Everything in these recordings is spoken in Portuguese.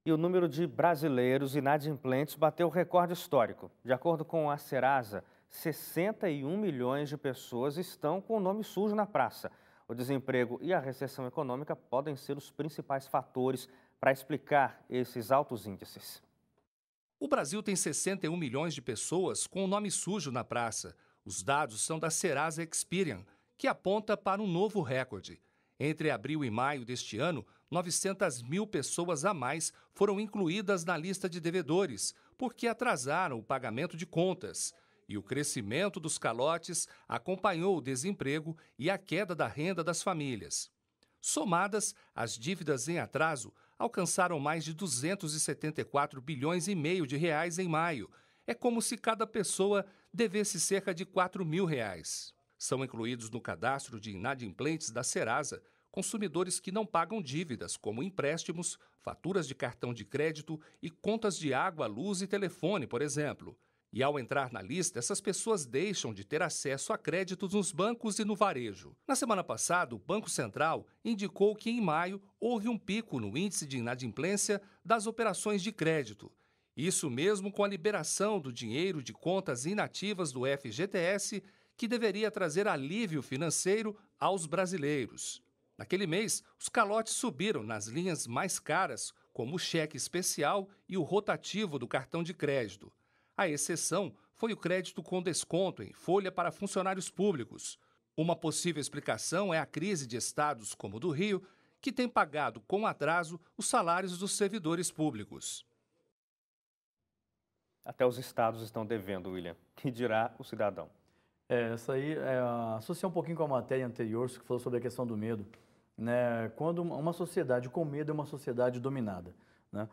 E o número de brasileiros inadimplentes bateu recorde histórico. De acordo com a Serasa, 61 milhões de pessoas estão com o nome sujo na praça. O desemprego e a recessão econômica podem ser os principais fatores para explicar esses altos índices. O Brasil tem 61 milhões de pessoas com o nome sujo na praça. Os dados são da Serasa Experian, que aponta para um novo recorde. Entre abril e maio deste ano, 900 mil pessoas a mais foram incluídas na lista de devedores, porque atrasaram o pagamento de contas. E o crescimento dos calotes acompanhou o desemprego e a queda da renda das famílias. Somadas, as dívidas em atraso alcançaram mais de 274 bilhões e meio de reais em maio. É como se cada pessoa devesse cerca de 4 mil reais. São incluídos no cadastro de inadimplentes da Serasa consumidores que não pagam dívidas, como empréstimos, faturas de cartão de crédito e contas de água, luz e telefone, por exemplo. E ao entrar na lista, essas pessoas deixam de ter acesso a créditos nos bancos e no varejo. Na semana passada, o Banco Central indicou que em maio houve um pico no índice de inadimplência das operações de crédito. Isso mesmo com a liberação do dinheiro de contas inativas do FGTS, que deveria trazer alívio financeiro aos brasileiros. Naquele mês, os calotes subiram nas linhas mais caras, como o cheque especial e o rotativo do cartão de crédito. A exceção foi o crédito com desconto em folha para funcionários públicos. Uma possível explicação é a crise de estados como o do Rio, que tem pagado com atraso os salários dos servidores públicos. Até os estados estão devendo, William. Que dirá o cidadão? Essa aí associa um pouquinho com a matéria anterior que falou sobre a questão do medo, né? Quando uma sociedade com medo é uma sociedade dominada, né?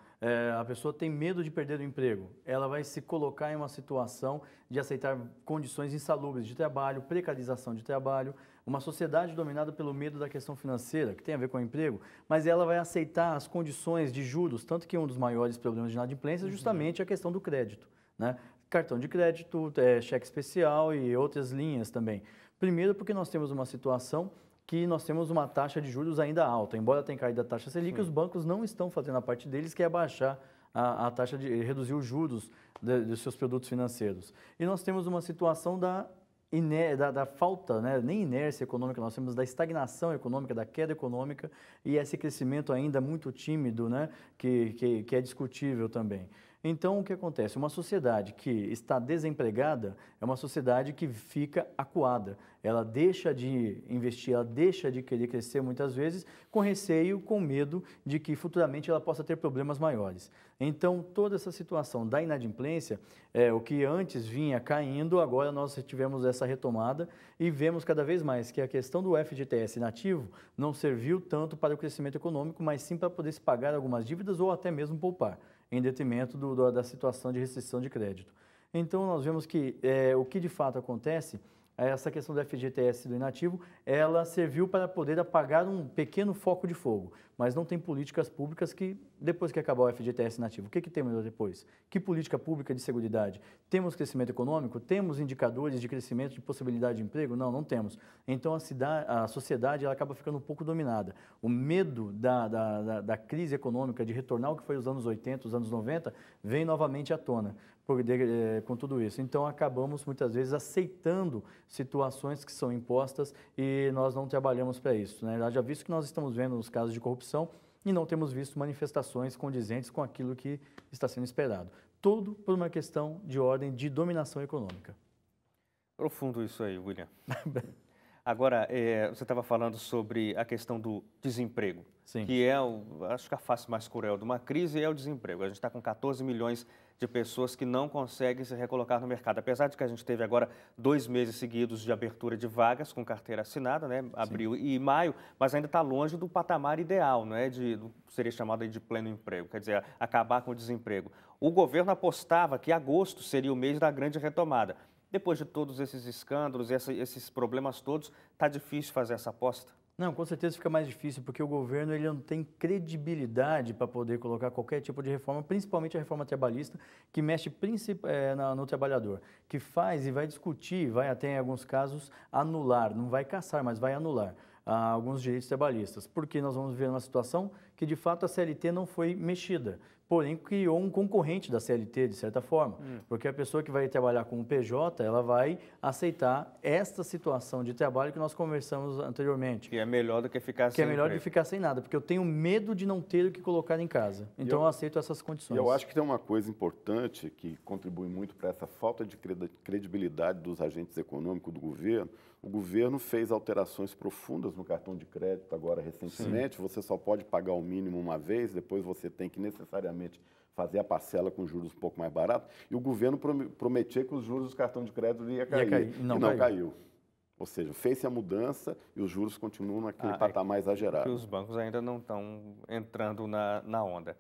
A pessoa tem medo de perder o emprego, ela vai se colocar em uma situação de aceitar condições insalubres de trabalho, precarização de trabalho, uma sociedade dominada pelo medo da questão financeira, que tem a ver com o emprego, mas ela vai aceitar as condições de juros, tanto que um dos maiores problemas de inadimplência é justamente a questão do crédito, né? Cartão de crédito, cheque especial e outras linhas também. Primeiro porque nós temos uma situação que nós temos uma taxa de juros ainda alta. Embora tenha caído a taxa Selic, os bancos não estão fazendo a parte deles, que é baixar a taxa de reduzir os juros dos seus produtos financeiros. E nós temos uma situação da falta, né? Nem inércia econômica, nós temos da estagnação econômica, da queda econômica e esse crescimento ainda muito tímido, né? que é discutível também. Então, o que acontece? Uma sociedade que está desempregada é uma sociedade que fica acuada. Ela deixa de investir, ela deixa de querer crescer muitas vezes com receio, com medo de que futuramente ela possa ter problemas maiores. Então, toda essa situação da inadimplência, o que antes vinha caindo, agora nós tivemos essa retomada e vemos cada vez mais que a questão do FGTS inativo não serviu tanto para o crescimento econômico, mas sim para poder se pagar algumas dívidas ou até mesmo poupar, em detrimento da situação de restrição de crédito. Então, nós vemos que o que de fato acontece, essa questão do FGTS do inativo, ela serviu para poder apagar um pequeno foco de fogo, mas não tem políticas públicas que, depois que acabar o FGTS inativo, o que temos depois? Que política pública de seguridade? Temos crescimento econômico? Temos indicadores de crescimento, de possibilidade de emprego? Não, não temos. Então, a sociedade ela acaba ficando um pouco dominada. O medo da crise econômica, de retornar ao que foi os anos 80, os anos 90, vem novamente à tona com tudo isso. Então, acabamos muitas vezes aceitando situações que são impostas e nós não trabalhamos para isso, né? Já visto que nós estamos vendo os casos de corrupção e não temos visto manifestações condizentes com aquilo que está sendo esperado. Tudo por uma questão de ordem de dominação econômica. Profundo isso aí, William. Agora, você estava falando sobre a questão do desemprego, Sim. que acho que a face mais cruel de uma crise é o desemprego. A gente está com 14 milhões de pessoas que não conseguem se recolocar no mercado. Apesar de que a gente teve agora 2 meses seguidos de abertura de vagas com carteira assinada, né, abril e maio, mas ainda está longe do patamar ideal, não é? Seria chamado aí de pleno emprego, quer dizer, acabar com o desemprego. O governo apostava que agosto seria o mês da grande retomada. Depois de todos esses escândalos, esses problemas todos, está difícil fazer essa aposta? Não, com certeza fica mais difícil, porque o governo ele não tem credibilidade para poder colocar qualquer tipo de reforma, principalmente a reforma trabalhista, que mexe no trabalhador, que faz e vai discutir, vai até em alguns casos anular, não vai caçar, mas vai anular alguns direitos trabalhistas, porque nós vamos ver uma situação que de fato a CLT não foi mexida, porém criou um concorrente da CLT, de certa forma, porque a pessoa que vai trabalhar com o PJ, ela vai aceitar esta situação de trabalho que nós conversamos anteriormente. Que é melhor do que ficar sem Que é melhor emprego. de ficar sem nada, porque eu tenho medo de não ter o que colocar em casa. Então eu aceito essas condições. E eu acho que tem uma coisa importante que contribui muito para essa falta de credibilidade dos agentes econômicos do governo. O governo fez alterações profundas no cartão de crédito agora recentemente. Sim. Você só pode pagar o mínimo uma vez, depois você tem que necessariamente fazer a parcela com juros um pouco mais baratos. E o governo prometia que os juros do cartão de crédito ia cair. E não caiu. Ou seja, fez-se a mudança e os juros continuam naquele patamar exagerado. Que os bancos ainda não estão entrando na onda.